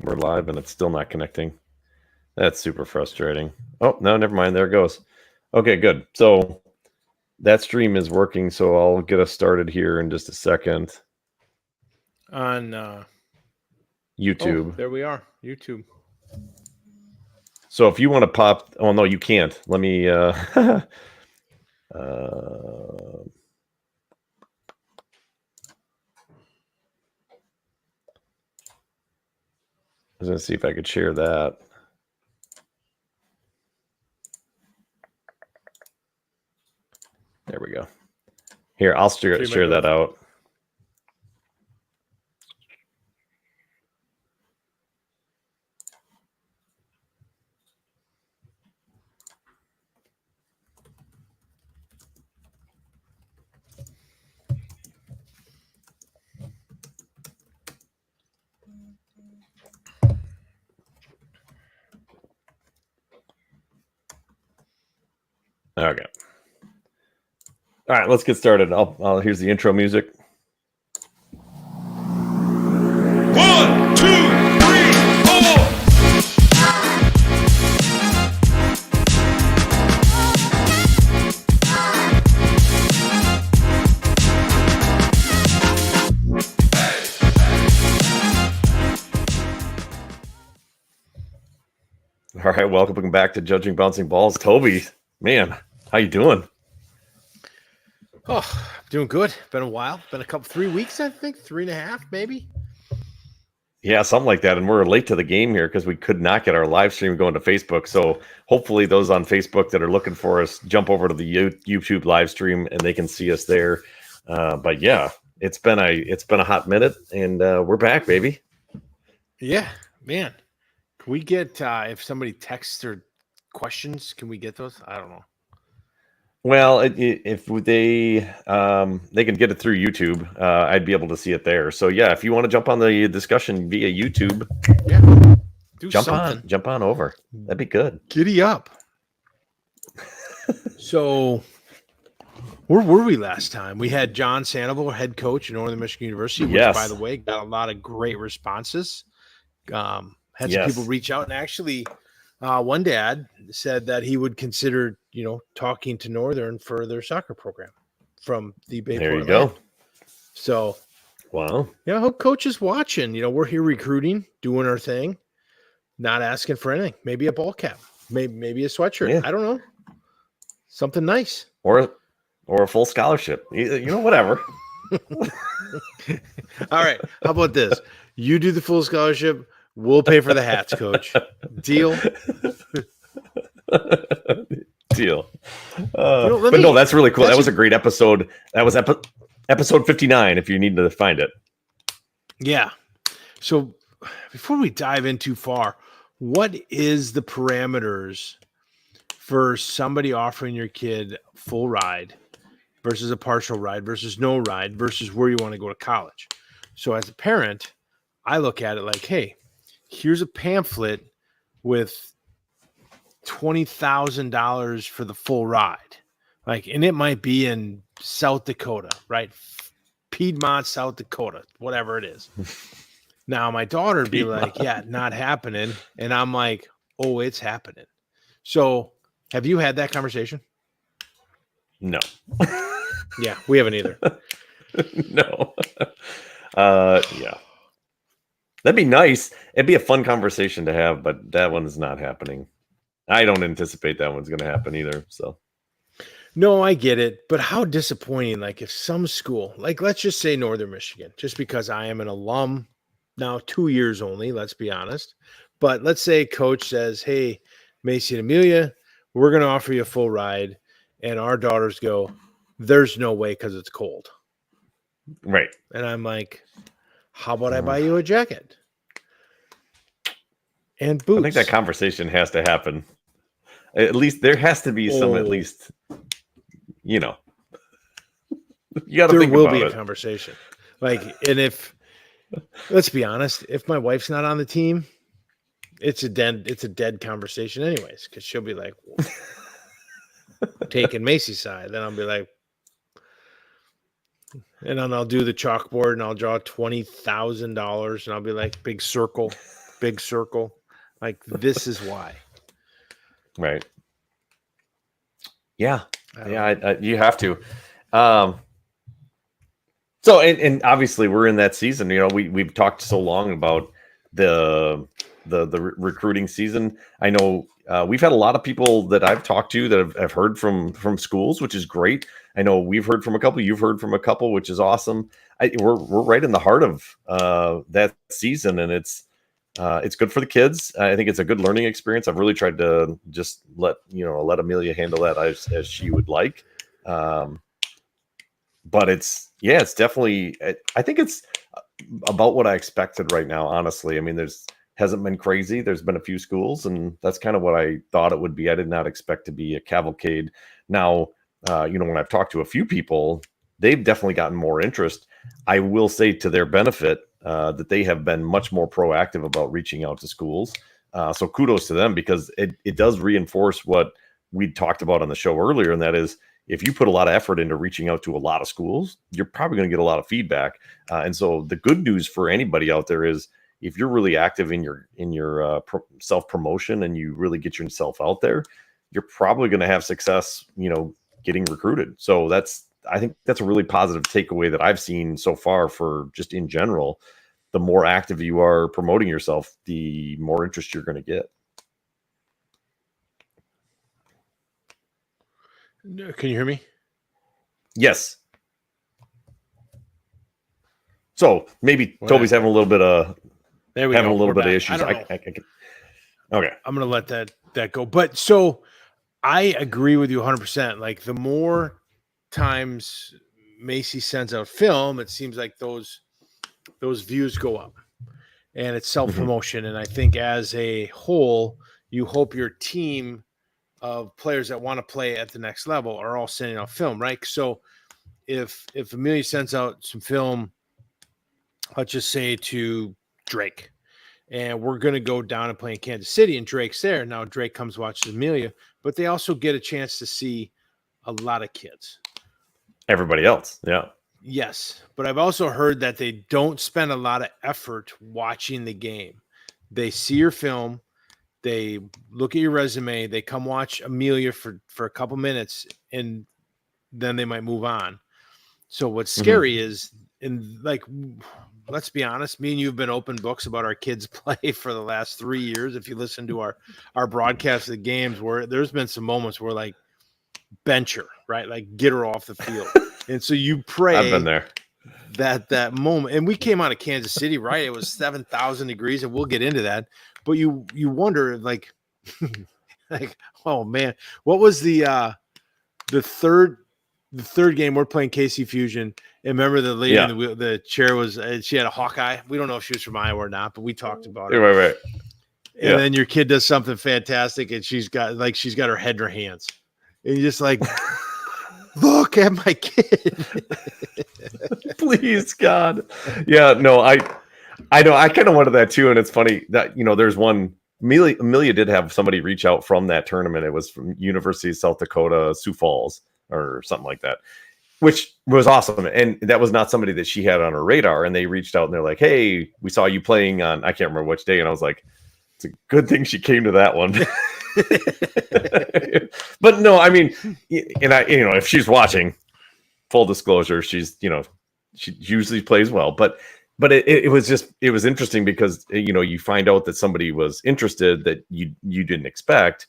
we're live and it's still not connecting. That's super frustrating. Oh, no, never mind. There it goes. Okay, good. So that stream is working, so I'll get us started here in just a second. On YouTube. there we are. YouTube. So if you want to pop, oh no, you can't. Let me. I was gonna see if I could share that. There we go. Here, I'll share that out. Okay. All right, let's get started. Here's the intro music. 1, 2, 3, 4. All right, welcome back to Judging Bouncing Balls. Toby, man, how you doing? Oh, I'm doing good. Been a while. Been 3 weeks, I think. 3.5, maybe. Yeah, something like that. And we're late to the game here because we could not get our live stream going to Facebook. So hopefully those on Facebook that are looking for us jump over to the YouTube live stream and they can see us there. But yeah, it's been a hot minute, and we're back, baby. Yeah, man. Can we get if somebody texts their questions? Can we get those? I don't know. Well, if they can get it through YouTube, I'd be able to see it there. So yeah, if you want to jump on the discussion via YouTube, yeah, jump on over. That'd be good. Giddy up. So, where were we last time? We had John Sandoval, head coach at Northern Michigan University, which, by the way, got a lot of great responses. Had some people reach out, and actually, one dad said that he would consider, talking to Northern for their soccer program from the Bay. There you go. So, wow. I hope coach is watching. We're here recruiting, doing our thing, not asking for anything. Maybe a ball cap, maybe a sweatshirt. Yeah. I don't know. Something nice. Or a full scholarship. Whatever. All right. How about this? You do the full scholarship. We'll pay for the hats, coach. Deal? Deal. But no, that's really cool. That was a great episode. That was episode 59, if you need to find it. Yeah. So before we dive in too far, what is the parameters for somebody offering your kid full ride versus a partial ride versus no ride versus where you want to go to college? So as a parent, I look at it like, hey, here's a pamphlet with $20,000 for the full ride. And it might be in South Dakota, right? Piedmont, South Dakota, whatever it is. Now my daughter would be like, yeah, not happening. And I'm like, oh, it's happening. So have you had that conversation? No. Yeah, we haven't either. No. Yeah. That'd be nice. It'd be a fun conversation to have, but that one's not happening. I don't anticipate that one's going to happen either. So, no, I get it. But how disappointing, if some school, let's just say Northern Michigan, just because I am an alum now, 2 years only, let's be honest. But let's say coach says, hey, Macy and Amelia, we're going to offer you a full ride. And our daughters go, there's no way because it's cold. Right. And I'm like, how about I buy you a jacket and boots? I think that conversation has to happen. At least there has to be some, at least, you got to think about it. There will be a conversation. And if, let's be honest, if my wife's not on the team, it's a dead conversation anyways, because she'll be like, taking Macy's side. Then I'll be like, and then I'll do the chalkboard and I'll draw $20,000 and I'll be like, big circle. big circle. Like, this is why. Right. Yeah. I don't Yeah. know. You have to. So, and obviously we're in that season, we've talked so long about the recruiting season. I know we've had a lot of people that I've talked to that have heard from schools, which is great. I know we've heard from a couple, you've heard from a couple, which is awesome. We're right in the heart of that season, and it's good for the kids. I think it's a good learning experience. I've really tried to just let Amelia handle that as she would like. But it's definitely, I think it's about what I expected right now, honestly. I mean, hasn't been crazy. There's been a few schools, and that's kind of what I thought it would be. I did not expect to be a cavalcade. Now, when I've talked to a few people, they've definitely gotten more interest. I will say, to their benefit, that they have been much more proactive about reaching out to schools. So kudos to them, because it does reinforce what we talked about on the show earlier, and that is, if you put a lot of effort into reaching out to a lot of schools, you're probably going to get a lot of feedback. And so the good news for anybody out there is, if you're really active in your self promotion and you really get yourself out there, you're probably going to have success, getting recruited. So I think that's a really positive takeaway that I've seen so far for just in general. The more active you are promoting yourself, the more interest you're going to get. Can you hear me? Yes. So maybe Toby's having a little bit of issues. Okay. I'm going to let that go. But so I agree with you 100%. Like, the more times Macy sends out film, it seems like those views go up, and it's self-promotion. And I think as a whole, you hope your team of players that want to play at the next level are all sending out film, right? So if Amelia sends out some film, let's just say to Drake, and we're going to go down and play in Kansas City, and Drake's there. Now Drake comes watches Amelia, but they also get a chance to see a lot of kids. Everybody else. Yeah. Yes. But I've also heard that they don't spend a lot of effort watching the game. They see your film, they look at your resume, they come watch Amelia for a couple minutes, and then they might move on. So what's scary is, and like, let's be honest, me and you have been open books about our kids' play for the last 3 years. If you listen to our broadcast of the games, where there's been some moments where, like, bench her, right? Like, get her off the field. And so you pray. I've been there. That moment. And we came out of Kansas City, right? It was 7,000 degrees, and we'll get into that. But you wonder, like, like, oh man, what was the third game? We're playing KC Fusion, and remember the lady in the chair was she had a Hawkeye. We don't know if she was from Iowa or not, but we talked about it. Right. And then your kid does something fantastic, and she's got her head in her hands, and you're just like, look at my kid. Please, God. Yeah, no, I know. I kind of wanted that too. And it's funny that, there's one, Amelia did have somebody reach out from that tournament. It was from University of South Dakota, Sioux Falls or something like that, which was awesome. And that was not somebody that she had on her radar. And they reached out and they're like, hey, we saw you playing on, I can't remember which day. And I was like, it's a good thing she came to that one. But no, I mean, and if she's watching, full disclosure, she's, she usually plays well, but it was interesting because, you find out that somebody was interested that you didn't expect.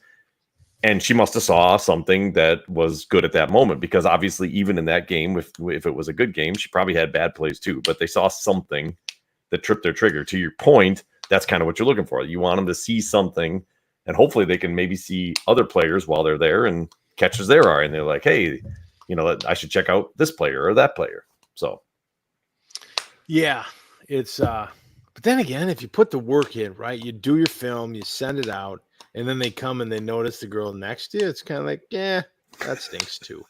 And she must have saw something that was good at that moment, because obviously even in that game, if it was a good game, she probably had bad plays too, but they saw something that tripped their trigger. To your point, that's kind of what you're looking for. You want them to see something, and hopefully they can maybe see other players while they're there and catch as their eye. And they're like, hey, I should check out this player or that player. So. Yeah, it's but then again, if you put the work in, right, you do your film, you send it out, and then they come and they notice the girl next to you, it's kind of like, yeah, that stinks too.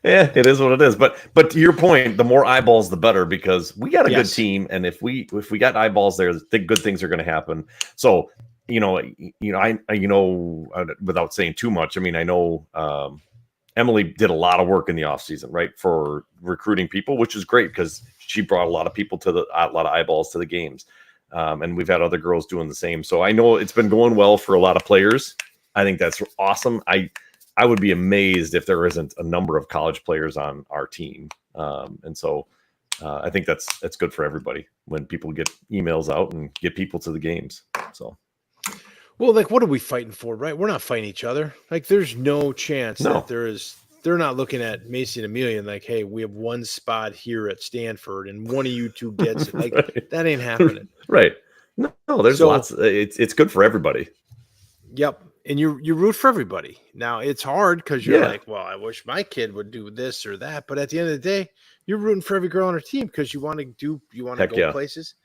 Yeah, it is what it is. But to your point, the more eyeballs, the better, because we got a good team, and if we got eyeballs there, good things are going to happen. So, I without saying too much, I mean, I know Emily did a lot of work in the off season, right, for recruiting people, which is great because she brought a lot of people a lot of eyeballs to the games. And we've had other girls doing the same. So I know it's been going well for a lot of players. I think that's awesome. I would be amazed if there isn't a number of college players on our team. And so I think that's good for everybody when people get emails out and get people to the games. So, Well, like, what are we fighting for, right? We're not fighting each other. Like, there's no chance No. that they're not looking at Macy and Amelia and like, hey, we have one spot here at Stanford and one of you two gets it. Like, Right. that ain't happening. Right. No, there's So- lots. It's good for everybody. Yep. And you root for everybody. Now it's hard because you're Yeah. like, well, I wish my kid would do this or that. But at the end of the day, you're rooting for every girl on her team because you want to Heck go yeah. places.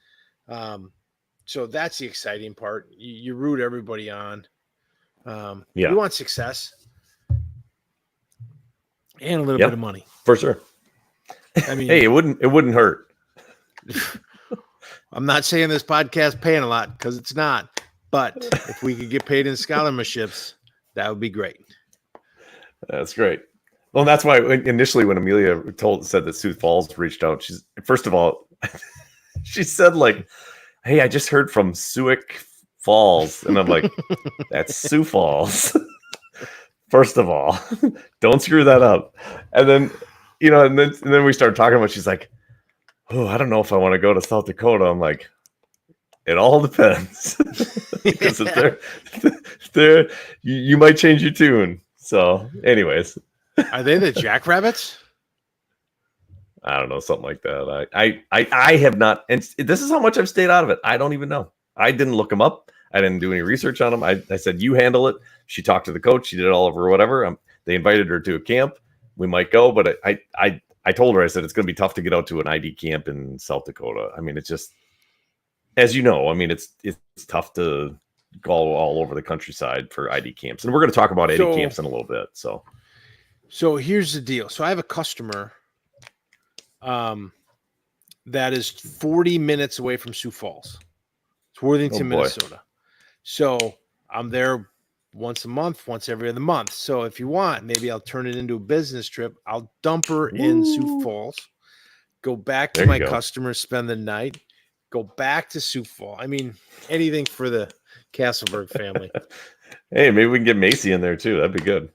So that's the exciting part. You root everybody on. Yeah. You want success and a little Yep. bit of money. For sure. I mean, Hey, it wouldn't hurt. I'm not saying this podcast paying a lot because it's not. But if we could get paid in scholarships, that would be great. That's great. Well, that's why initially when Amelia said that Sioux Falls reached out, she's first of all, she said like, "Hey, I just heard from Sioux Falls," and I'm like, "That's Sioux Falls." First of all, don't screw that up. And then, and then we started talking about. She's like, "Oh, I don't know if I want to go to South Dakota." I'm like, "It all depends." Because if they're you might change your tune. So, anyways, Are they the Jackrabbits? I don't know, something like that. I have not, and this is how much I've stayed out of it. I don't even know. I didn't look them up. I didn't do any research on them. I said, you handle it. She talked to the coach. She did it all over whatever. They invited her to a camp. We might go, but I told her, I said, it's going to be tough to get out to an ID camp in South Dakota. I mean, it's just, as you know, I mean, it's tough to go all over the countryside for ID camps. And we're going to talk about ID camps in a little bit. So here's the deal. So I have a customer that is 40 minutes away from Sioux Falls. It's Worthington, boy. Minnesota. So I'm there once a month, once every other month. So if you want, maybe I'll turn it into a business trip. I'll dump her in Sioux Falls, go back to There you my go. customer, spend the night, go back to Sioux Falls. I mean, anything for the Castleberg family. Hey, maybe we can get Macy in there too. That'd be good.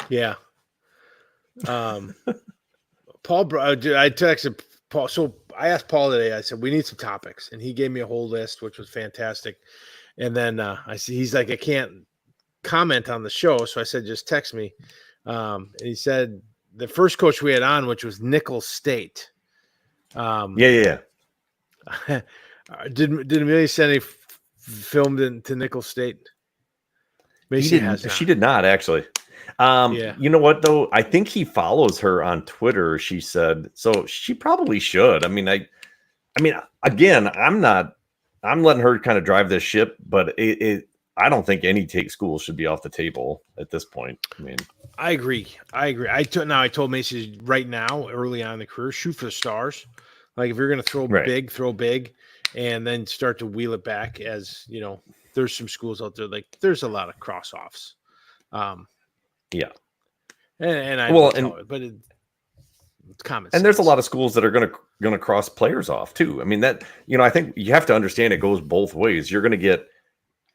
Yeah. Paul, I texted Paul. So I asked Paul today, I said, we need some topics. And he gave me a whole list, which was fantastic. And then I see he's like, I can't comment on the show. So I said, just text me. And he said the first coach we had on, which was Nicholls State. Yeah. Did Amelia send any filmed to Nicholls State? Macy has not. She did not actually. Yeah. You know what though? I think he follows her on Twitter. She said so. She probably should. I mean, again, I'm letting her kind of drive this ship, but I don't think any school should be off the table at this point. I mean, I agree. I told Macy right now, early on in the career, shoot for the stars. Like if you're going to throw Right. big, throw big, and then start to wheel it back. As you know, there's some schools out there like there's a lot of cross offs. Yeah. And I Well, don't tell it, but it's common. And there's a sense. lot of schools that are going to cross players off too. I mean that I think you have to understand it goes both ways. You're going to get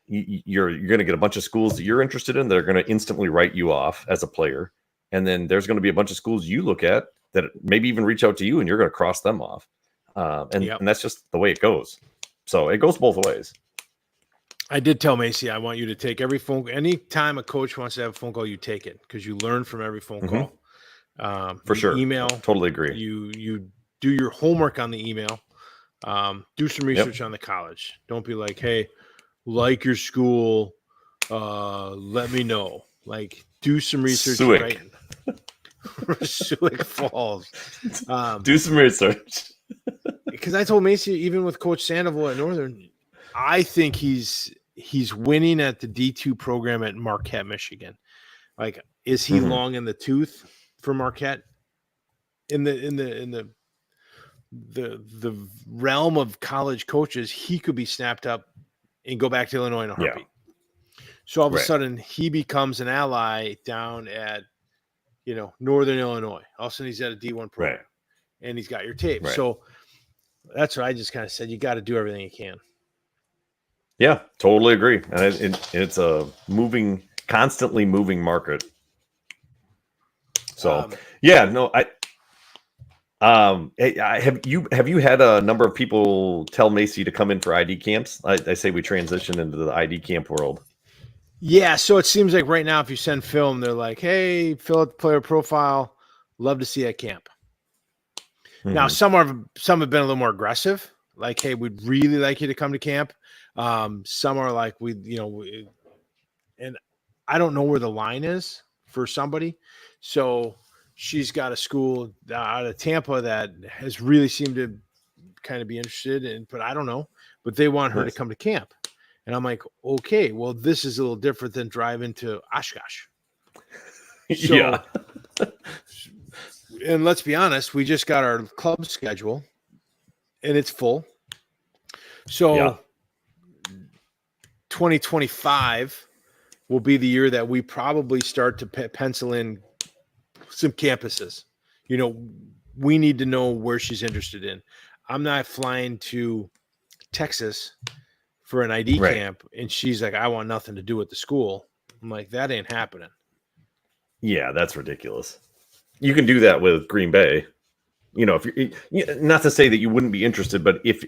you're going to get a bunch of schools that you're interested in that are going to instantly write you off as a player, and then there's going to be a bunch of schools you look at that maybe even reach out to you and you're going to cross them off. And that's just the way it goes. So it goes both ways. I did tell Macy I want you to take every phone. Anytime a coach wants to have a phone call, you take it because you learn from every phone call. For You sure. email. Totally agree. You do your homework on the email. Do some research on the college. Don't be like, hey, like your school. Let me know. Like, do some research. Suick. Right? Sioux Falls. Do some research. Because I told Macy, even with Coach Sandoval at Northern, I think he's winning at the D2 program at Marquette, Michigan. Like, is he long in the tooth for Marquette? In the realm of college coaches, he could be snapped up and go back to Illinois in a heartbeat. So all of a sudden, he becomes an ally down at Northern Illinois. All of a sudden, he's at a D1 program, and he's got your tape. Right. So that's what I just kind of said. You got to do everything you can. Yeah, totally agree. And it's a constantly moving market. So Um, yeah, no, have you had a number of people tell Macy to come in for ID camps? I say we transition into the ID camp world. Yeah, so it seems like right now, if you send film, they're like, "Hey, fill out the player profile. Love to see you at camp." Now, Mhm. some have been a little more aggressive, like, "Hey, we'd really like you to come to camp." Some are like, and I don't know where the line is for somebody. So she's got a school out of Tampa that has really seemed to kind of be interested in, but I don't know. But they want her to Nice. come to camp. And I'm like, okay, well, this is a little different than driving to Oshkosh. So, Yeah. and let's be honest, we just got our club schedule and it's full. So Yeah. 2025 will be the year that we probably start to pencil in some campuses. You know, we need to know where she's interested in. I'm not flying to Texas for an ID Right. camp, and she's like, I want nothing to do with the school. I'm like, that ain't happening. Yeah, that's ridiculous. You can do that with Green Bay. You know, if not to say that you wouldn't be interested, but if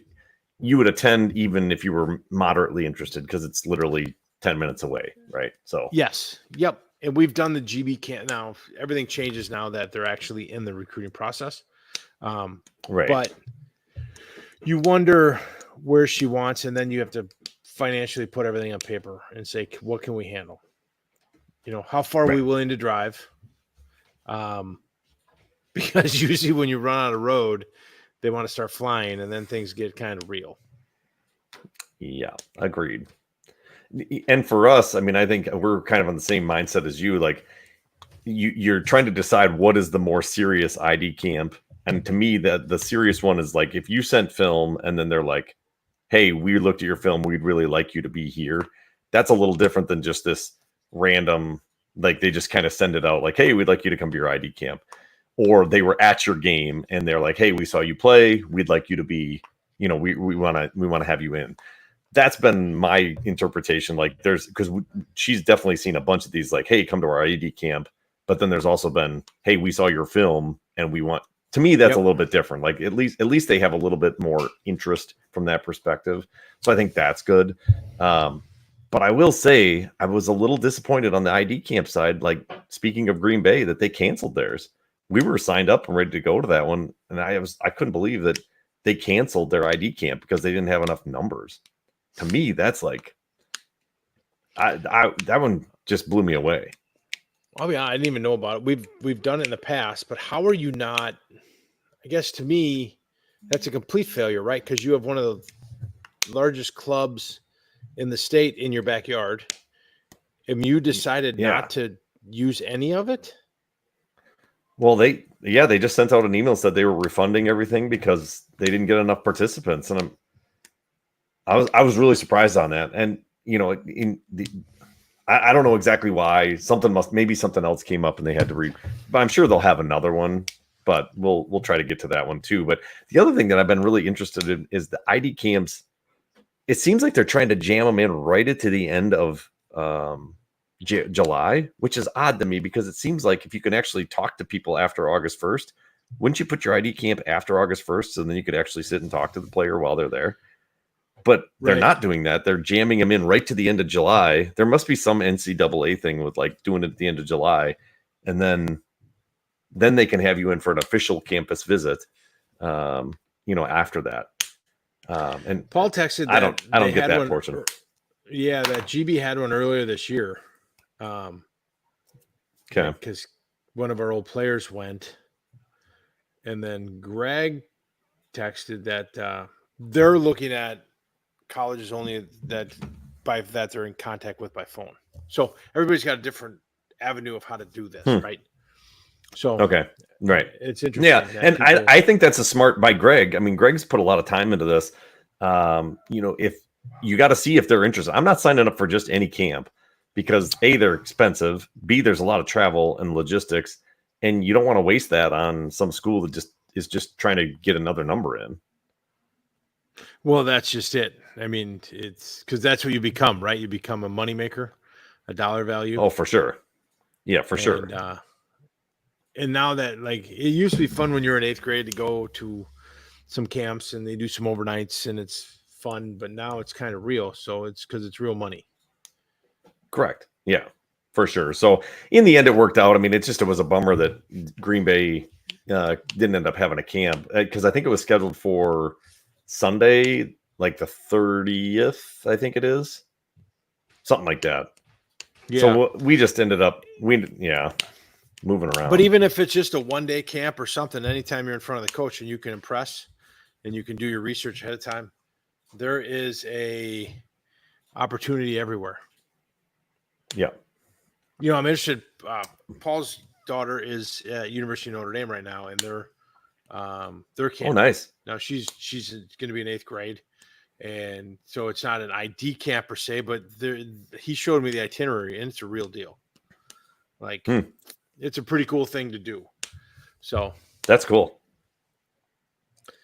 you would attend, even if you were moderately interested, because it's literally 10 minutes away, right? So Yes. Yep. And we've done the GB camp now. Everything changes now that they're actually in the recruiting process. right. But you wonder where she wants, and then you have to financially put everything on paper and say, what can we handle? You know, how far are we Right. willing to drive? Because usually when you run out of road, they want to start flying, and then things get kind of real. Yeah, agreed. And for us, I mean, I think we're kind of on the same mindset as you. Like, you're trying to decide what is the more serious ID camp. And to me, the serious one is like if you sent film and then they're like, hey, we looked at your film, we'd really like you to be here. That's a little different than just this random, like they just kind of send it out like, hey, we'd like you to come to your ID camp. Or they were at your game and they're like, hey, we saw you play, we'd like you to be, we want to have you in. That's been my interpretation. Like there's, because she's definitely seen a bunch of these like, hey, come to our ID camp. But then there's also been, hey, we saw your film and we want, to me, that's a little bit different. Like at least they have a little bit more interest from that perspective. So I think that's good. But I will say I was a little disappointed on the ID camp side. Like speaking of Green Bay, that they canceled theirs. We were signed up and ready to go to that one, and I couldn't believe that they canceled their ID camp because they didn't have enough numbers. To me, that's like, that one just blew me away. I mean, I didn't even know about it. We've done it in the past, but how are you not? I guess to me, that's a complete failure, right? Because you have one of the largest clubs in the state in your backyard, and you decided not to use any of it. Well, they just sent out an email, said they were refunding everything because they didn't get enough participants, and I was really surprised on that. And I don't know exactly why. Maybe something else came up and they had to but I'm sure they'll have another one, but we'll try to get to that one too. But the other thing that I've been really interested in is the ID camps. It seems like they're trying to jam them in right at to the end of July, which is odd to me because it seems like if you can actually talk to people after August 1st, wouldn't you put your ID camp after August 1st so then you could actually sit and talk to the player while they're there? But they're not doing that. They're jamming them in right to the end of July. There must be some NCAA thing with like doing it at the end of July, and then they can have you in for an official campus visit. After that. And Paul texted that I don't get that portion. Yeah, that GB had one earlier this year. Okay. Because one of our old players went, and then Greg texted that they're looking at colleges only that they're in contact with by phone. So everybody's got a different avenue of how to do this, right? So okay, right, it's interesting. Yeah, and I think that's a smart by Greg. I mean, Greg's put a lot of time into this. If you got to see if they're interested. I'm not signing up for just any camp because A, they're expensive. B, there's a lot of travel and logistics, and you don't want to waste that on some school that is just trying to get another number in. Well, that's just it. I mean, it's because that's what you become, right? You become a moneymaker, a dollar value. Oh, for sure. Yeah, for sure. And now that, like, it used to be fun when you were in 8th grade to go to some camps and they do some overnights and it's fun, but now it's kind of real. So it's because it's real money. Correct. Yeah, for sure. So in the end, it worked out. I mean, it was a bummer that Green Bay didn't end up having a camp because I think it was scheduled for Sunday, like the 30th, I think it is. Something like that. Yeah. So we just ended up, moving around. But even if it's just a 1-day camp or something, anytime you're in front of the coach and you can impress and you can do your research ahead of time, there is a opportunity everywhere. Yeah. You know, I'm interested. Paul's daughter is at University of Notre Dame right now, and their camp. Oh, nice. Now she's going to be in 8th grade, and so it's not an ID camp per se, but he showed me the itinerary, and it's a real deal. Like, it's a pretty cool thing to do. So that's cool.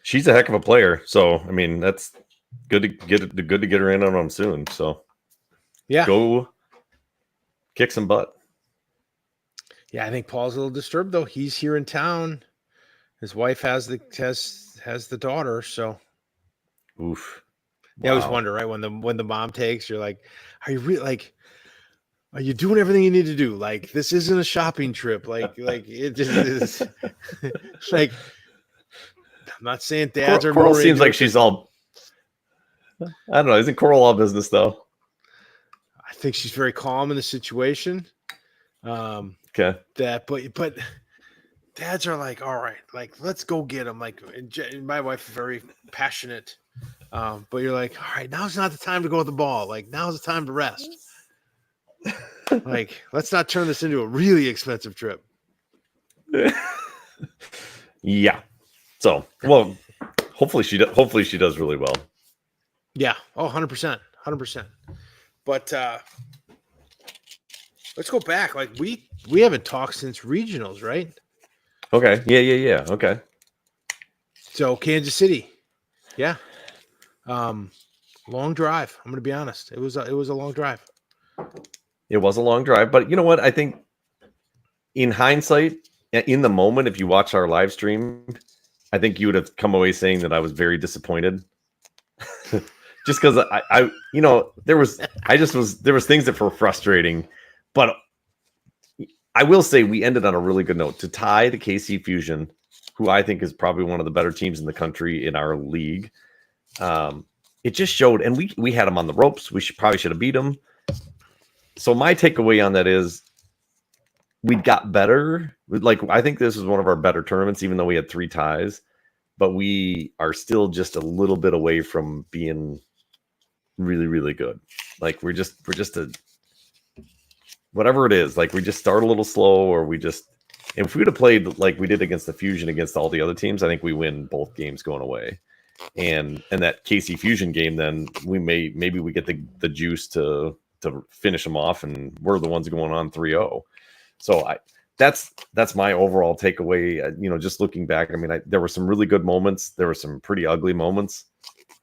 She's a heck of a player, so I mean that's good to get her in on them soon. So yeah, go kick some butt. Yeah, I think Paul's a little disturbed though. He's here in town. His wife has the daughter, so oof. Yeah, I always wonder, right? When the mom takes, you're like, are you really like, are you doing everything you need to do? Like, this isn't a shopping trip. Like it just is. Like, I'm not saying dads are. Coral seems like she's all. I don't know. Isn't Coral all business though? I think she's very calm in the situation. Okay. But dads are like, all right, like let's go get him. Like, and my wife is very passionate. But you're like, all right, now's not the time to go with the ball. Like, now's the time to rest. Like, let's not turn this into a really expensive trip. Yeah. So, well, hopefully she does really well. Yeah. Oh, 100%. 100%. But let's go back. Like, we haven't talked since regionals, right? Okay. Yeah. Okay. So Kansas City. Yeah. Long drive. I'm going to be honest. It was a long drive. It was a long drive, but you know what? I think in hindsight, in the moment, if you watch our live stream, I think you would have come away saying that I was very disappointed. Just because I there was things that were frustrating, but I will say we ended on a really good note to tie the KC Fusion, who I think is probably one of the better teams in the country in our league. It just showed, and we had them on the ropes. We probably should have beat them. So my takeaway on that is we got better. Like, I think this was one of our better tournaments, even though we had 3 ties, but we are still just a little bit away from being really, really good. Like, we're just a, whatever it is, like we just start a little slow, or if we would have played like we did against the Fusion against all the other teams, I think we win both games going away. And that KC Fusion game, then maybe we get the juice to finish them off, and we're the ones going on 3-0. So that's my overall takeaway. Just looking back, I mean, there were some really good moments. There were some pretty ugly moments.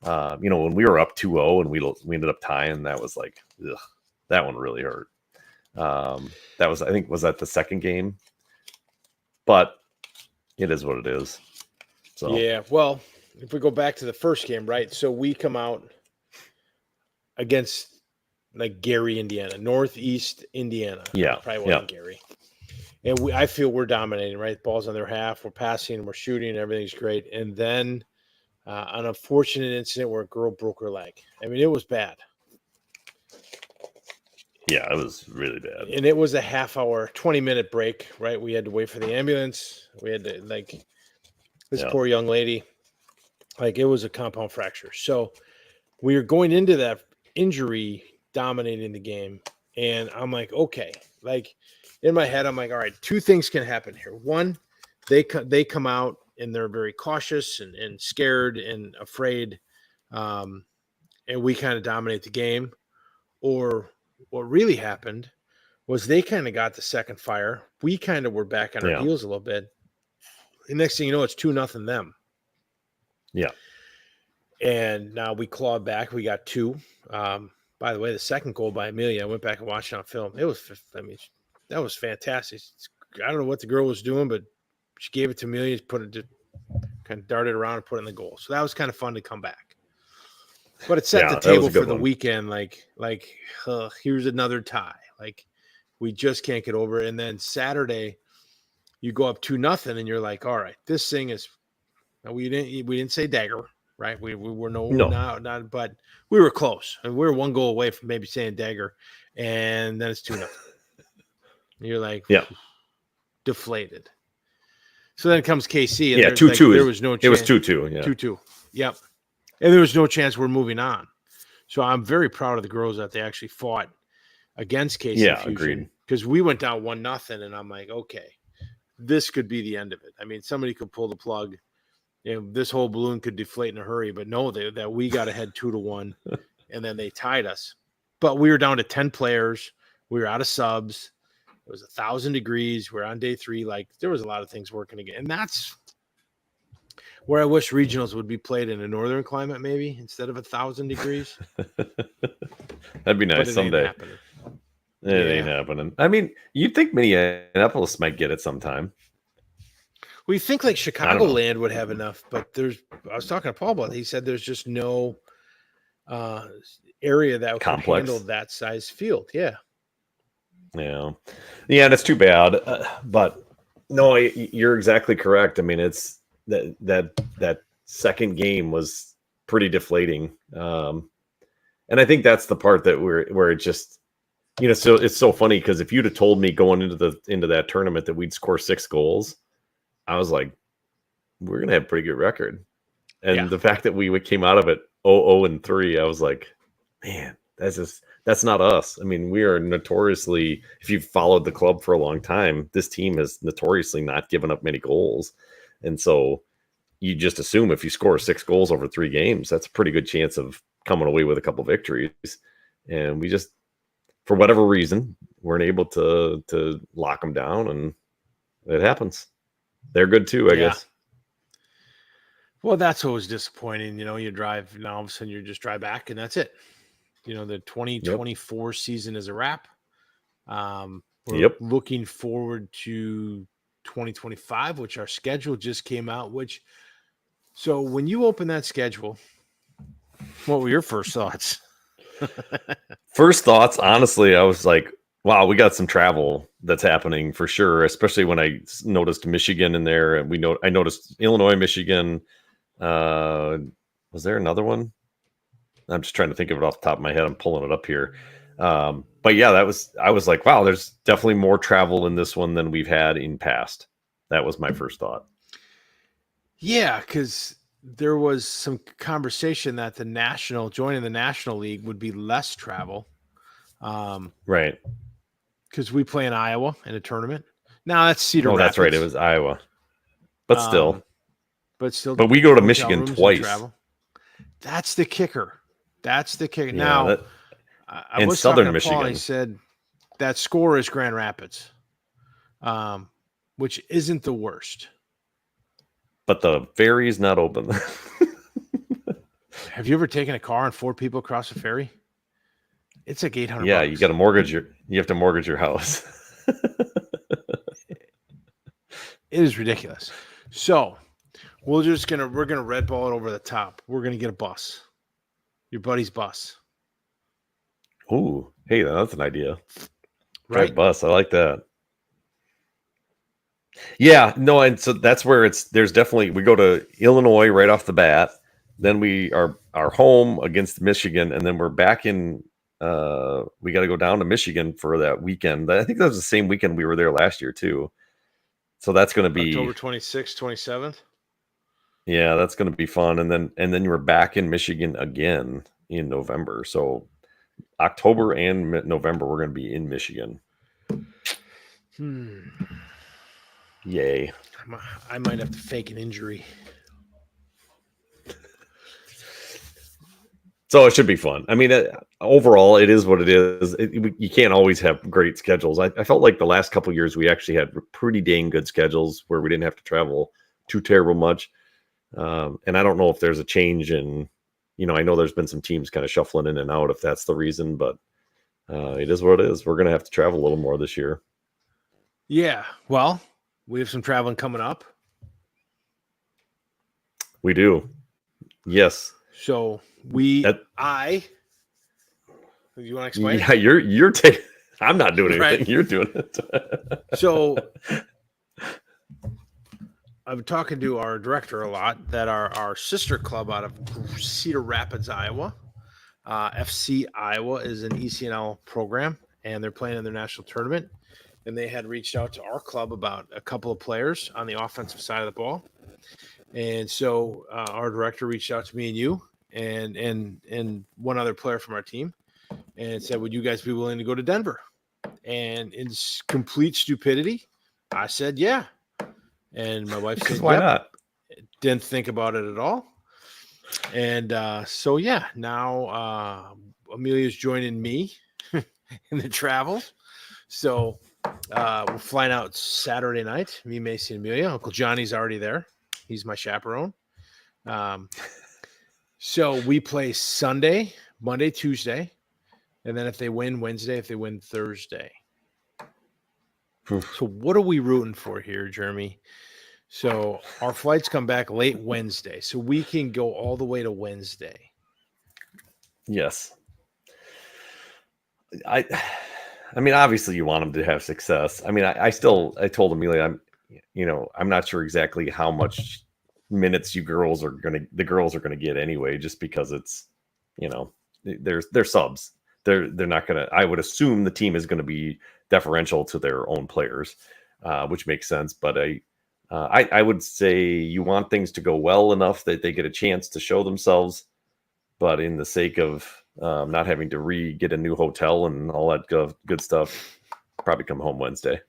When we were up 2-0 and we ended up tying, that was like, ugh, that one really hurt. That was, I think, was that the second game? But it is what it is. So yeah, well, if we go back to the first game, right? So we come out against like Gary, Indiana, Northeast Indiana. Yeah, probably wasn't Gary. And I feel we're dominating, right? Ball's on their half. We're passing, we're shooting, everything's great. And then an unfortunate incident where a girl broke her leg. I mean, it was bad. Yeah, it was really bad. And it was a half-hour, 20-minute break, right? We had to wait for the ambulance. We had to, like, this poor young lady, like, it was a compound fracture. So we were going into that injury dominating the game. And I'm like, okay, like in my head, I'm like, all right, 2 things can happen here. One, they come out and they're very cautious and scared and afraid. And we kind of dominate the game. Or what really happened was they kind of got the second fire. We kind of were back on our heels a little bit. The next thing you know, it's 2-0 them. Yeah. And now we clawed back. We got 2. By the way, the second goal by Amelia, I went back and watched it on film. It was, I mean, that was fantastic. I don't know what the girl was doing, but she gave it to Amelia, put it, just kind of darted around and put it in the goal. So that was kind of fun to come back. But it set Yeah, the that was a table good for the one. weekend. Here's another tie. Like, we just can't get over it. And then Saturday, you go up 2-0, and you're like, all right, this thing is. We didn't say dagger, right? We were No. not, but we were close, and we were 1 goal away from maybe saying dagger, and then it's 2-0. You're like, Yeah. deflated. So then comes KC, and Yeah, there's 2-2. there was no chance. It was 2-2. Yeah. 2-2. Yep. And there was no chance we're moving on. So I'm very proud of the girls that they actually fought against KC. Yeah, agreed. Because we went down 1-0, and I'm like, okay, this could be the end of it. I mean, somebody could pull the plug. This whole balloon could deflate in a hurry, but no, that we got ahead 2-1, and then they tied us. But we were down to 10 players. We were out of subs. It was 1,000 degrees. We're on day 3. Like, there was a lot of things working again, and that's where I wish regionals would be played in a northern climate, maybe instead of 1,000 degrees. That'd be But nice it ain't someday. happening. It ain't happening. I mean, you'd think Minneapolis might get it sometime. We think like don't know. Chicagoland would have enough, but I was talking to Paul about it. He said there's just no area that Complex. could handle that size field. Yeah. Yeah, that's too bad. But no, you're exactly correct. I mean, it's that second game was pretty deflating, and I think that's the part that where it just, so it's so funny because if you'd have told me going into that tournament that we'd score 6 goals, I was like, we're gonna have a pretty good record. And the fact that we came out of it 0-3, I was like, man, that's not us. I mean, we are notoriously, if you've followed the club for a long time, this team has notoriously not given up many goals. And so you just assume if you score 6 goals over 3 games, that's a pretty good chance of coming away with a couple victories. And we just, for whatever reason, weren't able to lock them down, and it happens. They're good too, I guess. Well, that's always disappointing. You drive, now all of a sudden you just drive back, and that's it. The 2024 season is a wrap. We're looking forward to 2025, which our schedule just came out. So when you open that schedule, what were your first thoughts? First thoughts, honestly, I was like, wow, we got some travel that's happening for sure, especially when I noticed Michigan in there. And I noticed Illinois, Michigan. Was there another one? I'm just trying to think of it off the top of my head. I'm pulling it up here. But yeah, I was like, wow, there's definitely more travel in this one than we've had in past. That was my first thought. Yeah, because there was some conversation that joining the National League would be less travel. Right. Because we play in Iowa in a tournament. Now that's Cedar Rapids. That's right. It was Iowa. But still. But we go to Michigan twice. That's the kicker. Yeah, now, I in was southern talking to Paul, Michigan. he said that score is Grand Rapids, which isn't the worst. But the ferry's not open. Have you ever taken a car and 4 people across a ferry? It's like $800. Yeah, you got to you have to mortgage your house. It is ridiculous. So we're gonna red ball it over the top. We're gonna get a bus. Your buddy's bus. Ooh, hey, that's an idea. Right? Drive bus. I like that. Yeah, no, and so that's where there's definitely, we go to Illinois right off the bat. Then we are home against Michigan, and then we're back in. We got to go down to Michigan for that weekend. I think that was the same weekend we were there last year too. So that's going to be October 26th, 27th. Yeah, that's going to be fun. And then you're back in Michigan again in November. So October and November, we're going to be in Michigan. Yay. I might have to fake an injury. So it should be fun. I mean, overall, it is what it is. You can't always have great schedules. I felt like the last couple of years we actually had pretty dang good schedules where we didn't have to travel too terrible much. And I don't know if there's a change in I know there's been some teams kind of shuffling in and out if that's the reason, but it is what it is. We're going to have to travel a little more this year. Yeah. Well, we have some traveling coming up. We do. Yes. So do you want to explain? Yeah, you're taking. I'm not doing anything. Right. You're doing it. So I'm talking to our director a lot that our sister club out of Cedar Rapids, Iowa, FC Iowa is an ECNL program, and they're playing in their national tournament. And they had reached out to our club about a couple of players on the offensive side of the ball. And so our director reached out to me and you and one other player from our team and said, would you guys be willing to go to Denver? And in complete stupidity, I said, yeah. And my wife said, Why yep. not? Didn't think about it at all. And so, yeah, now Amelia's joining me in the travel. So we're flying out Saturday night, me, Macy, and Amelia. Uncle Johnny's already there. He's my chaperone. So we play Sunday, Monday, Tuesday. And then if they win Wednesday, if they win Thursday. So what are we rooting for here, Jeremy? So our flights come back late Wednesday. So we can go all the way to Wednesday. Yes. I mean, obviously you want them to have success. I mean, I told Amelia, I'm not sure exactly how much minutes the girls are going to get anyway, just because it's, they're subs. They're not going to, I would assume the team is going to be deferential to their own players, which makes sense. But I would say you want things to go well enough that they get a chance to show themselves, but in the sake of not having to get a new hotel and all that good stuff, probably come home Wednesday.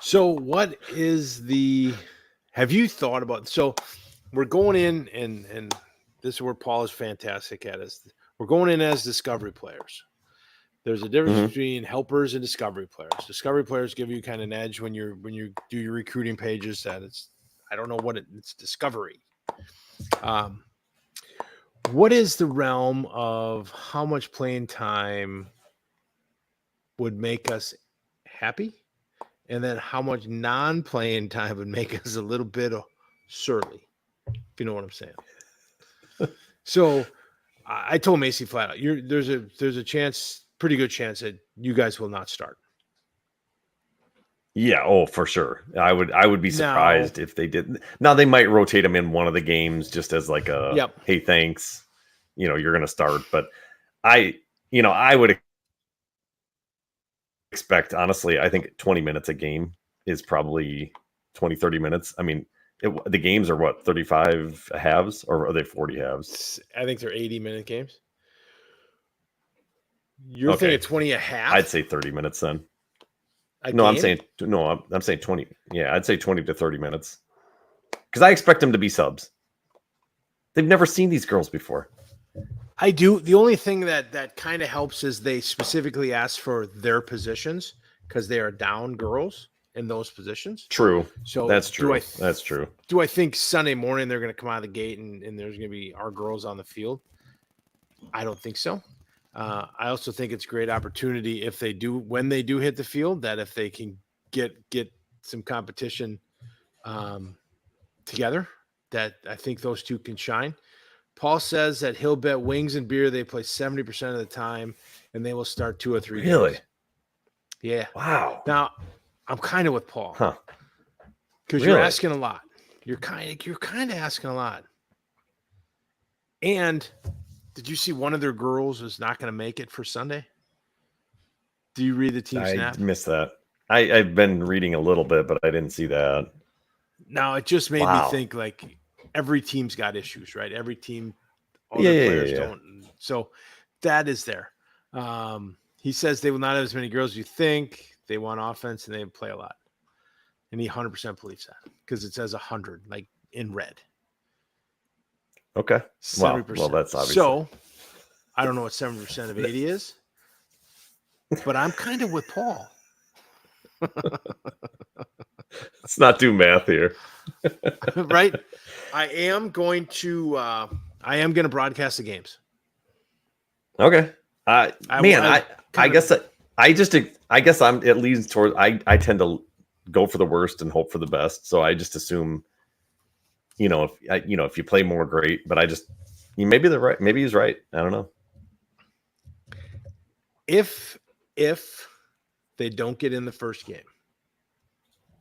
So what is have you thought about, so we're going in and this is where Paul is fantastic at is we're going in as discovery players. There's a difference between helpers and discovery players. Discovery players give you kind of an edge when you do your recruiting pages that I don't know what it's discovery. What is the realm of how much playing time would make us happy? And then how much non-playing time would make us a little bit surly, if you know what I'm saying. So I told Macy flat out, there's a chance, pretty good chance that you guys will not start. Yeah, oh, for sure. I would be surprised if they didn't. Now they might rotate them in one of the games just as like hey, thanks. You're going to start, but I would expect, honestly, I think 20 minutes a game is probably 20-30 minutes. I mean, the games are what, 35 halves, or are they 40 halves? I think they're 80-minute games. You're thinking 20 a half? I'd say 30 minutes then. I'm saying 20. Yeah, I'd say 20 to 30 minutes. Because I expect them to be subs. They've never seen these girls before. I do. The only thing that kind of helps is they specifically ask for their positions because they are down girls in those positions. True. So that's true. That's true. Do I think Sunday morning they're going to come out of the gate and there's going to be our girls on the field? I don't think so. I also think it's a great opportunity when they do hit the field, that if they can get some competition together, that I think those two can shine. Paul says that he'll bet wings and beer they play 70% of the time, and they will start 2 or 3 games. Really? Yeah. Wow. Now, I'm kind of with Paul. Huh. Because you're asking a lot. You're kind of asking a lot. And did you see one of their girls is not going to make it for Sunday? Do you read the team snap? I missed that. I've been reading a little bit, but I didn't see that. No, it just made me think like every team's got issues, right? Every team, all their players don't. So that is there. He says they will not have as many girls as you think. They want offense and they play a lot. And he 100% believes that because it says 100, like in red. Okay. 70%. Well, that's obvious. So I don't know what 7% of 80 is, but I'm kind of with Paul. Let's not do math here. Right? I am going to broadcast the games. Okay. I guess I'm it leans toward I tend to go for the worst and hope for the best. So I just assume, if you play more, great. But maybe they're right. Maybe he's right. I don't know. If they don't get in the first game,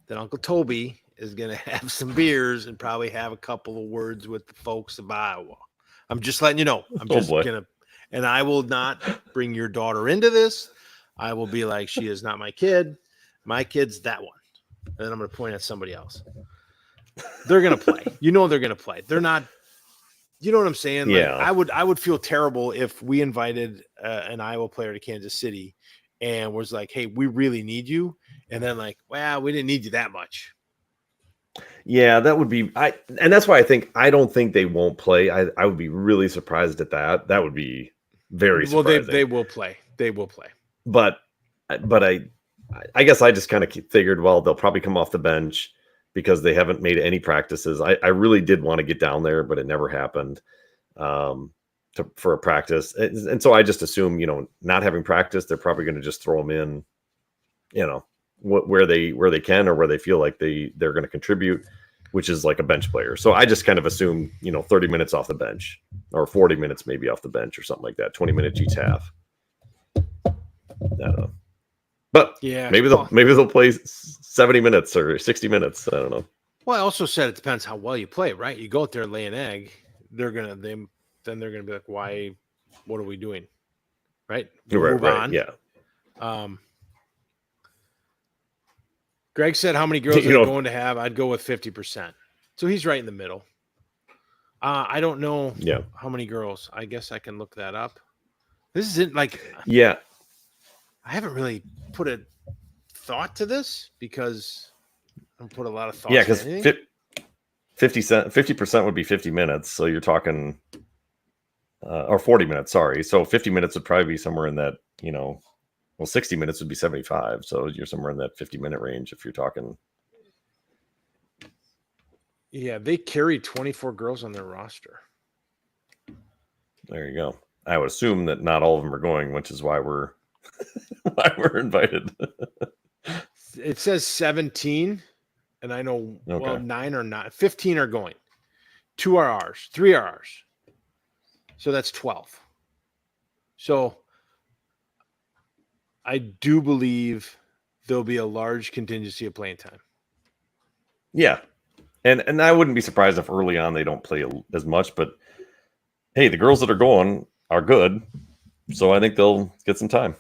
then Uncle Toby is going to have some beers and probably have a couple of words with the folks of Iowa. I'm just letting you know. I'm just and I will not bring your daughter into this. I will be like, she is not my kid. My kid's that one. And then I'm going to point at somebody else. They're going to play. They're going to play. They're not. You know what I'm saying? Yeah. Like, I would feel terrible if we invited an Iowa player to Kansas City and was like, hey, we really need you. And then like, well, we didn't need you that much. Yeah, that would be and that's why I don't think they won't play. I would be really surprised at that. That would be very surprising. Well, they will play. They will play. But I guess I just kind of figured, well, they'll probably come off the bench because they haven't made any practices. I really did want to get down there, but it never happened for a practice. And so I just assume, not having practice, they're probably going to just throw them in, where they can or where they feel like they're going to contribute, which is like a bench player. So I just kind of assume, 30 minutes off the bench or 40 minutes maybe off the bench or something like that. 20 minutes each half. I don't know. But yeah, maybe they'll play 70 minutes or 60 minutes. I don't know. Well, I also said it depends how well you play, right? You go out there and lay an egg, they're gonna be like, why? What are we doing? Right? Move on. Yeah. Greg said how many girls are going to have? I'd go with 50%. So he's right in the middle. I don't know how many girls. I guess I can look that up. This isn't like I haven't really put a thought to this because I don't put a lot of thought. Yeah, because 50% would be 50 minutes. So you're talking, or 40 minutes. Sorry. So 50 minutes would probably be somewhere in that, 60 minutes would be 75. So you're somewhere in that 50-minute range if you're talking. Yeah, they carry 24 girls on their roster. There you go. I would assume that not all of them are going, which is why we're invited. It says 17, and I know 9 are not. 15 are going. 2 are ours. 3 are ours. So that's 12. So I do believe there'll be a large contingency of playing time. Yeah. And I wouldn't be surprised if early on they don't play as much, but hey, the girls that are going are good. So I think they'll get some time.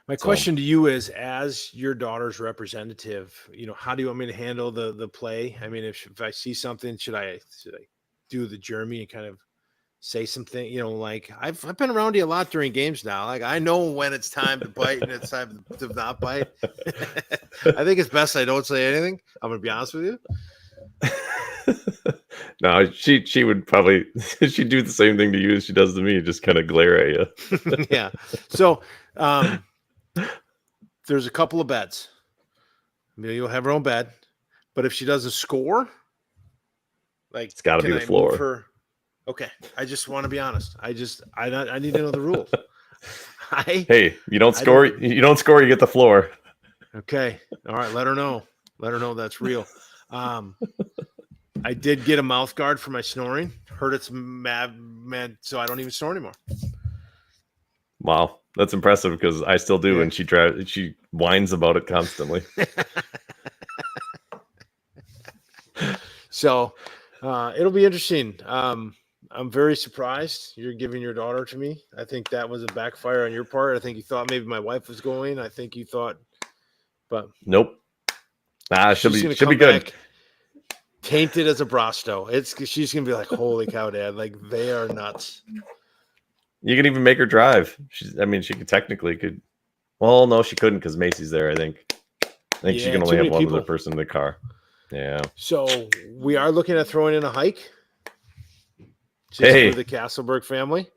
My question to you is, as your daughter's representative, how do you want me to handle the play? I mean, if I see something, should I do the Jeremy and kind of say something, like I've been around you a lot during games now. Like I know when it's time to bite and it's time to not bite. I think it's best I don't say anything. I'm gonna be honest with you. No, she would probably she'd do the same thing to you as she does to me, just kind of glare at you. Yeah. So there's a couple of bets. You'll have her own bed, but if she doesn't score, like it's got to be the floor. Okay, I just want to be honest. I need to know the rules. Hey, you don't score. You don't score. You get the floor. Okay, all right. Let her know. Let her know that's real. I did get a mouth guard for my snoring. Heard it's mad, so I don't even snore anymore. Wow, that's impressive because I still do, and she whines about it constantly. So it'll be interesting. I'm very surprised you're giving your daughter to me. I think that was a backfire on your part. I think you thought maybe my wife was going. I think you thought, but nope. She'll be good. Tainted as a Brasto. She's gonna be like, holy cow, Dad! Like they are nuts. You can even make her drive. She could. Well, no, she couldn't because Macy's there. I think she can only have one other person in the car. Yeah. So we are looking at throwing in a hike. For the Castleberg family.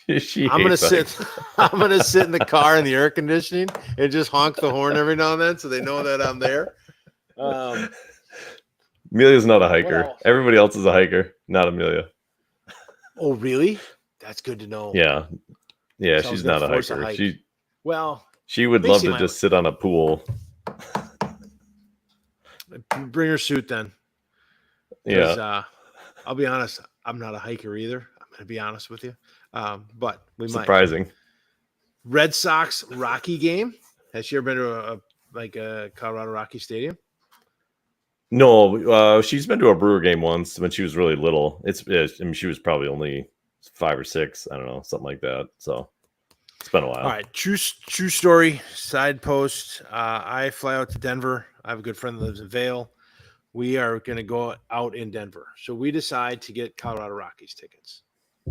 I'm gonna sit in the car in the air conditioning and just honk the horn every now and then so they know that I'm there. Amelia's not a hiker. else? Everybody else is a hiker, not Amelia. Oh, really? That's good to know. Yeah. Yeah, So I was she's gonna not a force a hiker. hike. Well, She would Macy love to might- just sit on a pool. bring her suit then. Yeah. 'Cause, I'll be honest, I'm not a hiker either. I'm going to be honest with you. But we might. Surprising. Red Sox Rocky game. Has she ever been to a Colorado Rocky Stadium? No, she's been to a Brewer game once when she was really little. I mean, she was probably only 5 or 6. I don't know, something like that. So it's been a while. All right, true story. Side post. I fly out to Denver. I have a good friend that lives in Vail. We are going to go out in Denver. So we decide to get Colorado Rockies tickets.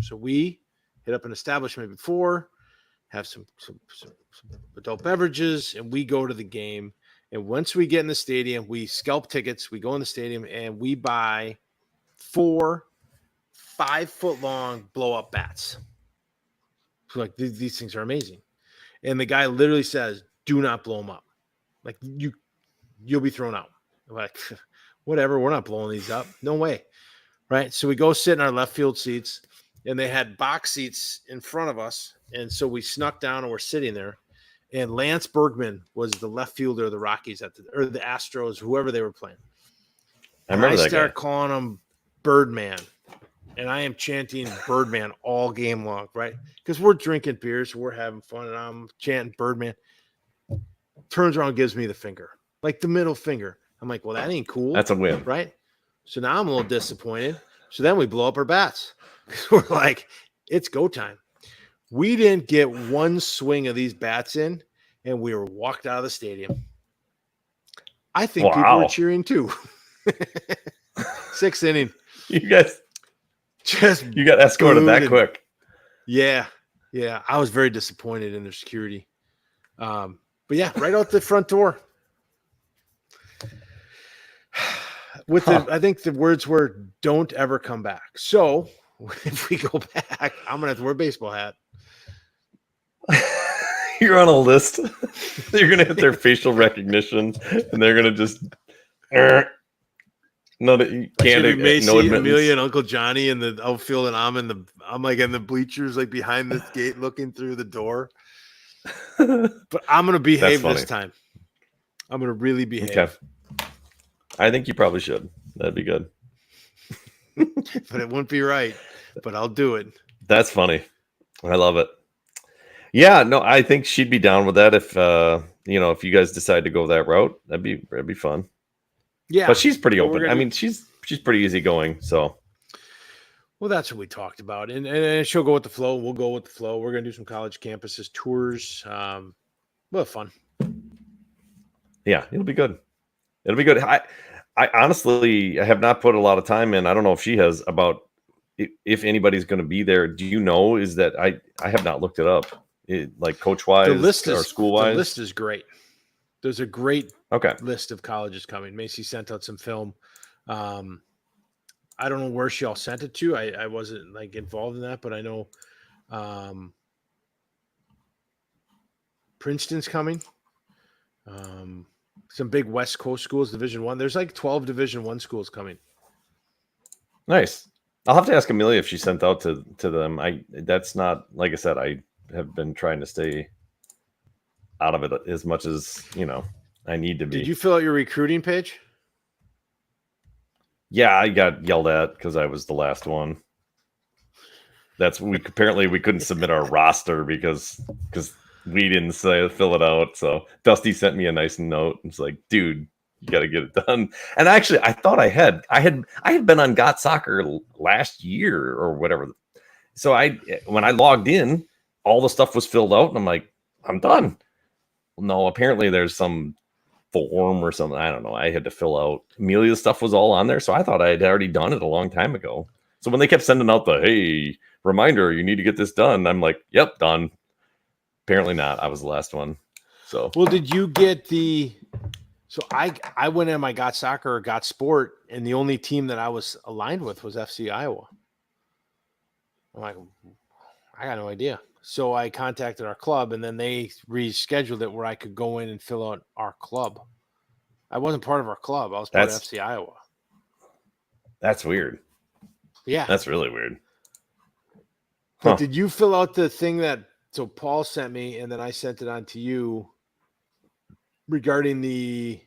So we hit up an establishment before, have some adult beverages, and we go to the game. And once we get in the stadium, we scalp tickets. We go in the stadium and we buy 4 5-foot-long blow-up bats. So like these things are amazing. And the guy literally says, "Do not blow them up. Like you'll be thrown out." I'm like, whatever, we're not blowing these up. No way. Right. So we go sit in our left field seats, and they had box seats in front of us. And so we snuck down and we're sitting there. And Lance Bergman was the left fielder of the Rockies or the Astros, whoever they were playing. I remember that start guy. calling him Birdman. And I am chanting Birdman all game long, right? Because we're drinking beers, we're having fun, and I'm chanting Birdman. Turns around, gives me the finger, like the middle finger. I'm like, well, that ain't cool. That's a win. Right? So now I'm a little disappointed. So then we blow up our bats. We're like, it's go time. We didn't get one swing of these bats in, and we were walked out of the stadium. I think people Wow. were cheering too. 6th inning. You guys, Just you got escorted that booed quick. Yeah. I was very disappointed in their security. But yeah, right out the front door. I think the words were "Don't ever come back." So if we go back, I'm gonna have to wear a baseball hat. You're on a list. You're gonna hit their facial recognition, and they're gonna just no, that you I should can't. be Macy, No admittance. Amelia, and Uncle Johnny in the outfield, and I'm like in the bleachers, like behind the gate, looking through the door. But I'm gonna behave this time. I'm gonna really behave. Okay. I think you probably should. That'd be good. But it wouldn't be right. But I'll do it. That's funny. I love it. Yeah, no, I think she'd be down with that if if you guys decide to go that route. That'd be fun. Yeah, But she's pretty Well, we're open. gonna I mean, she's pretty easy-going, so Well, that's what we talked about, and she'll go with the flow. We'll go with the flow. We're gonna do some college campuses tours. We'll have fun. yeah, it'll be good. It'll be good. I honestly have not put a lot of time in. I don't know if she has about if anybody's going to be there. Do you know? Is that I have not looked it up. Like coach wise or school wise. The list is great. There's a great Okay. list of colleges coming. Macy sent out some film. I don't know where she all sent it to. I wasn't like involved in that, but I know Princeton's coming. Some big West Coast schools, Division I. There's like 12 Division I schools coming. Nice. I'll have to ask Amelia if she sent out to them. That's not, like I said, I have been trying to stay out of it as much as I need to be. Did you fill out your recruiting page? Yeah, I got yelled at because I was the last one. Apparently we couldn't submit our roster because we didn't fill it out. So Dusty sent me a nice note. It's like, dude, you got to get it done. And actually, I thought I had been on Got Soccer last year or whatever. So when I logged in, all the stuff was filled out, and I'm like, I'm done. Well, no, apparently there's some form or something. I don't know. I had to fill out. Amelia's stuff was all on there, so I thought I had already done it a long time ago. So when they kept sending out the hey reminder, you need to get this done, I'm like, yep, done. Apparently not. I was the last one. So Well, did you get the? So I went in my Got Soccer or Got Sport, and the only team that I was aligned with was FC Iowa. I'm like, I got no idea. So I contacted our club, and then they rescheduled it where I could go in and fill out our club. I wasn't part of our club. I was part of FC Iowa. That's weird. Yeah. That's really weird. But Huh. did you fill out the thing that so Paul sent me and then I sent it on to you regarding the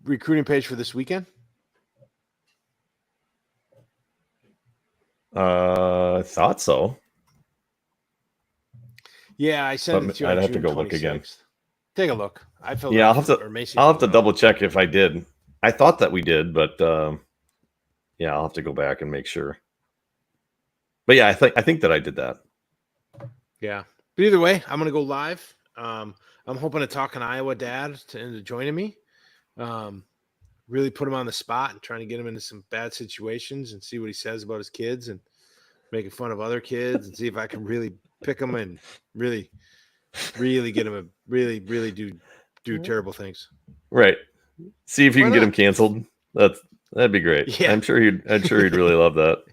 recruiting page for this weekend? I thought so. Yeah, I sent But it to you. I'd on have to June go look again. 26th. Take a look. I filled Yeah, it out or Macy I'll have filled to it out. double check if I did. I thought that we did, but yeah, I'll have to go back and make sure. But yeah, I think that I did that. Yeah. But either way, I'm gonna go live. I'm hoping to talk an Iowa dad into joining me. Really put him on the spot and trying to get him into some bad situations and see what he says about his kids and making fun of other kids and see if I can really pick him and really get him to really do terrible things. Right. See if you Why can get not? him canceled. That'd be great. Yeah. I'm sure he'd really love that.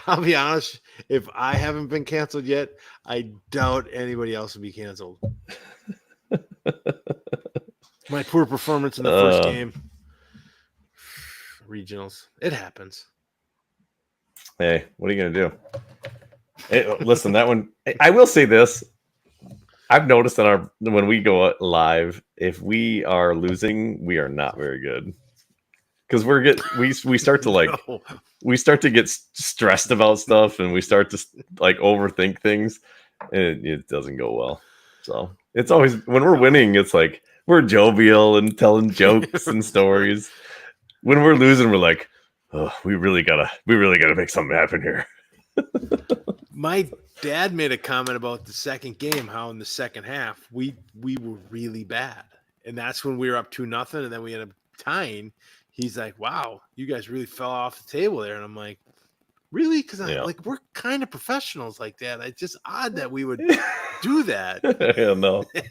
I'll be honest, if I haven't been canceled yet, I doubt anybody else will be canceled. My poor performance in the first game. Regionals. It happens. Hey, what are you gonna do? Hey, listen, that one. I will say this. I've noticed that when we go live, if we are losing, we are not very good because we start to like No. we start to get stressed about stuff and we start to like overthink things, and it doesn't go well. So it's always when we're winning, it's like we're jovial and telling jokes and stories. When we're losing, we're like, oh, we really gotta make something happen here. My dad made a comment about the second game, how in the second half we were really bad. And that's when we were up 2-0 and then we ended up tying. He's like, wow, you guys really fell off the table there. And I'm like, really? Because Yeah. like we're kind of professionals like that. It's just odd that we would do that. Hell no. And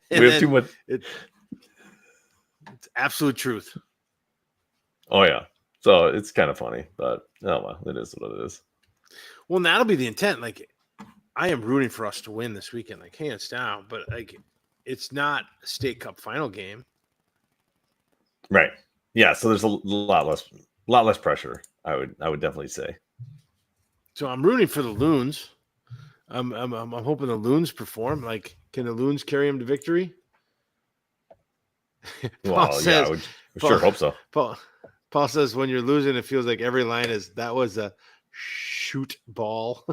We have then too much. it's absolute truth. Oh yeah. So it's kind of funny, but oh well, it is what it is. Well, and that'll be the intent. Like, I am rooting for us to win this weekend, like hands down. But like, it's not a state cup final game. Right. Yeah. So there's a lot less pressure. I would definitely say. So I'm rooting for the Loons. I'm hoping the Loons perform. Like, can the Loons carry them to victory? Well, yeah, I would sure hope so. Paul says when you're losing, it feels like every line that was a shoot ball.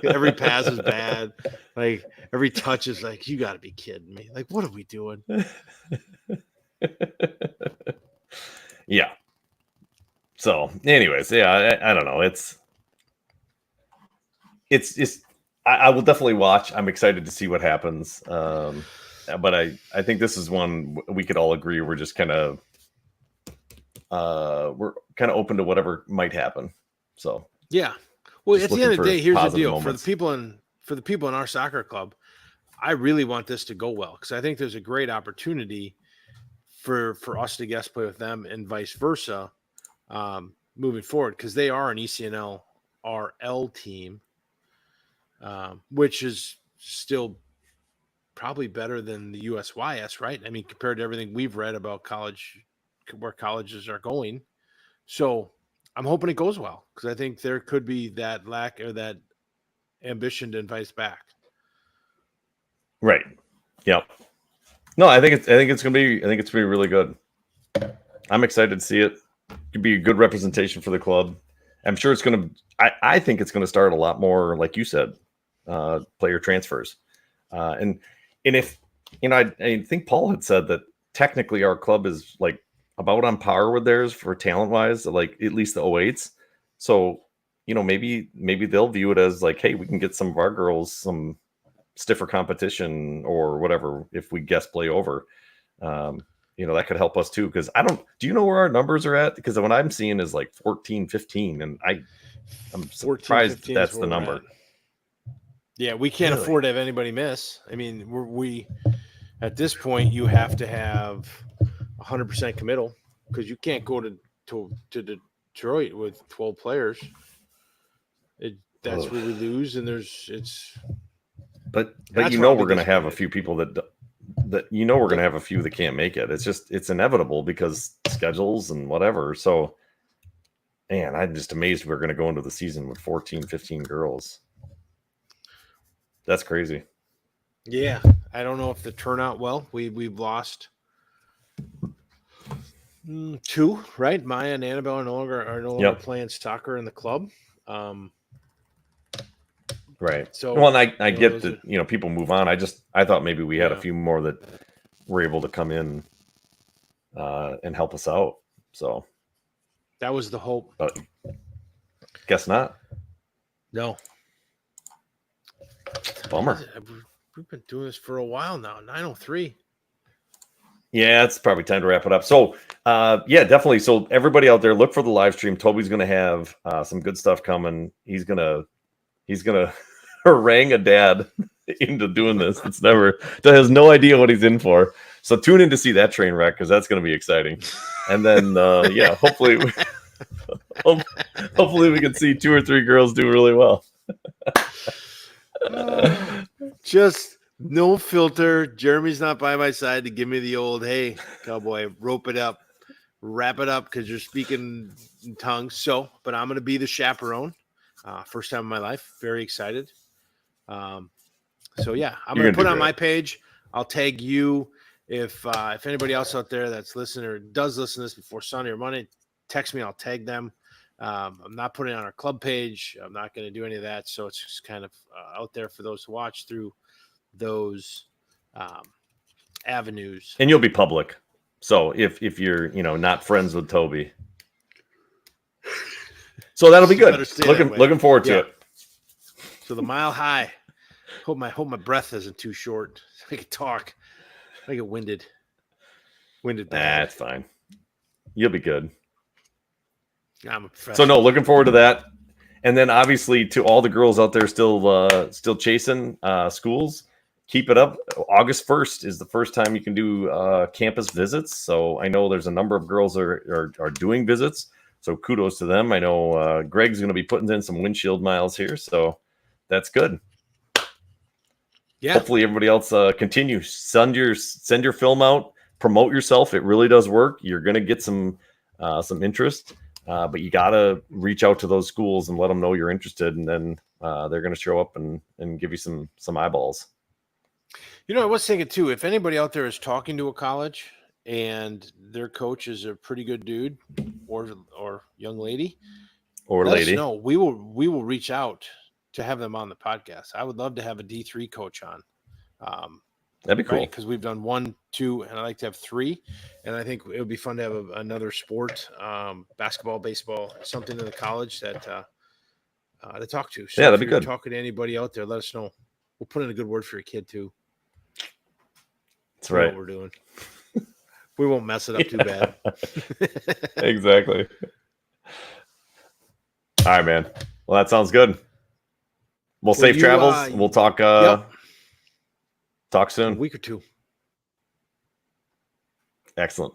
Every pass is bad. Like every touch is like, you got to be kidding me. Like, what are we doing? Yeah. So, anyways, yeah, I don't know. It's I will definitely watch. I'm excited to see what happens. But I think this is one we could all agree we're just kind of we're kind of open to whatever might happen. So yeah. Well, just at the end of the looking day, for here's the positive deal moments. for the people in our soccer club. I really want this to go well because I think there's a great opportunity for us to guest play with them and vice versa moving forward because they are an ECNL RL team, which is still probably better than the USYS, right? I mean, compared to everything we've read about college, where colleges are going. So I'm hoping it goes well because I think there could be that lack or that ambition to invite us back. Right. Yep. No, I think it's gonna be really good. I'm excited to see it. It could be a good representation for the club. I'm sure it's gonna. I think it's gonna start a lot more, like you said, player transfers, and if I think Paul had said that technically our club is like about on par with theirs for talent wise, like at least the 08s. So maybe they'll view it as like, hey, we can get some of our girls some stiffer competition or whatever if we guest play over. That could help us too because do you know where our numbers are at? Because what I'm seeing is like 14 15 and I'm surprised that's the number. Yeah, we can't afford to have anybody miss. I mean, we at this point you have to have 100% committal because you can't go to Detroit with 12 players. That's where we lose, and But we're going to have a few people that we're going to have a few that can't make it. It's inevitable because schedules and whatever. So, man, I'm just amazed we're going to go into the season with 14, 15 girls. That's crazy. Yeah, I don't know if the turnout. Well, we've lost two, right? Maya and Annabelle are no longer playing soccer in the club. Right. So, well, and I get those that, are- people move on. I thought maybe we had a Yeah. few more that were able to come in and help us out. So, That was the hope. but guess not. No, Bummer. We've been doing this for a while now. 9:03. Yeah, it's probably time to wrap it up. So, yeah, definitely. So, everybody out there, look for the live stream. Toby's going to have some good stuff coming. He's gonna harangue a dad into doing this. That has no idea what he's in for. So, tune in to see that train wreck because that's going to be exciting. And then, yeah, hopefully, hopefully we can see 2 or 3 girls do really well. Just no filter. Jeremy's not by my side to give me the old, hey, cowboy, rope it up, wrap it up because you're speaking in tongues. So, but I'm going to be the chaperone. First time in my life. Very excited. So, yeah, I'm going to put on my page. I'll tag you. If anybody else out there that's listening or does listen to this before Sunday or Monday, text me. I'll tag them. I'm not putting it on our club page. I'm not going to do any of that. So it's just kind of out there for those to watch through those avenues. And you'll be public. So if you're, not friends with Toby. So that'll be good. Looking forward to it. So the mile high. Hope my breath isn't too short. I can talk. I get winded. Bad. That's fine. You'll be good. I'm a professional. So no, looking forward to that. And then obviously to all the girls out there still chasing schools, keep it up. August 1st is the first time you can do campus visits. So I know there's a number of girls are doing visits. So kudos to them. I know Greg's going to be putting in some windshield miles here. So that's good. Yeah. Hopefully everybody else continue. Send your film out. Promote yourself. It really does work. You're going to get some interest. But you got to reach out to those schools and let them know you're interested. And then they're going to show up and give you some eyeballs. I was thinking too, if anybody out there is talking to a college and their coach is a pretty good dude or young lady let us know. We will reach out to have them on the podcast. I would love to have a D3 coach on. That'd be cool. Because we've done 1, 2, and I like to have 3. And I think it would be fun to have another sport, basketball, baseball, something in the college that to talk to. So yeah, that'd if be you're good. Talking to anybody out there, let us know. We'll put in a good word for your kid too. That's right. What we're doing. We won't mess it up too bad. Exactly. All right, man. Well, that sounds good. Well, safe travels. We'll talk. Talk soon. A week or two. Excellent.